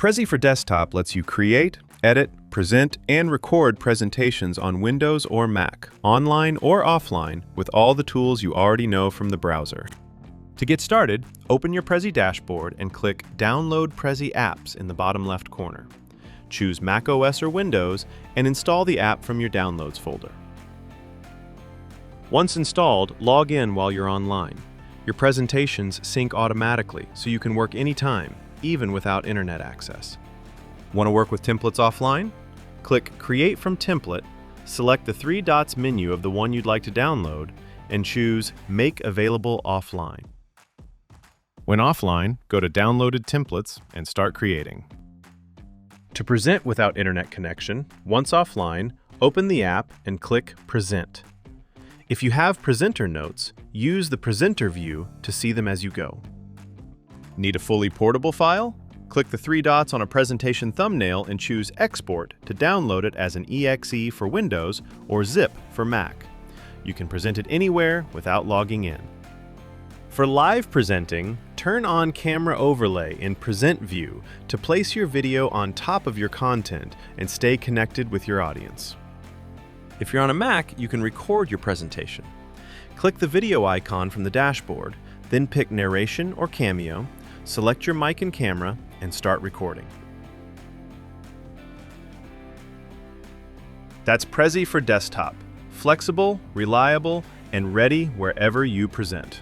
Prezi for Desktop lets you create, edit, present, and record presentations on Windows or Mac, online or offline, with all the tools you already know from the browser. To get started, open your Prezi dashboard and click Download Prezi Apps in the bottom left corner. Choose macOS or Windows and install the app from your Downloads folder. Once installed, log in while you're online. Your presentations sync automatically, so you can work anytime, even without internet access. Want to work with templates offline? Click Create from Template, select the three dots menu of the one you'd like to download, and choose Make Available Offline. When offline, go to Downloaded Templates and start creating. To present without internet connection, once offline, open the app and click Present. If you have presenter notes, use the presenter view to see them as you go. Need a fully portable file? Click the three dots on a presentation thumbnail and choose Export to download it as an exe for Windows or zip for Mac. You can present it anywhere without logging in. For live presenting, turn on Camera Overlay in Present View to place your video on top of your content and stay connected with your audience. If you're on a Mac, you can record your presentation. Click the video icon from the dashboard, then pick Narration or Cameo, select your mic and camera, and start recording. That's Prezi for Desktop. Flexible, reliable, and ready wherever you present.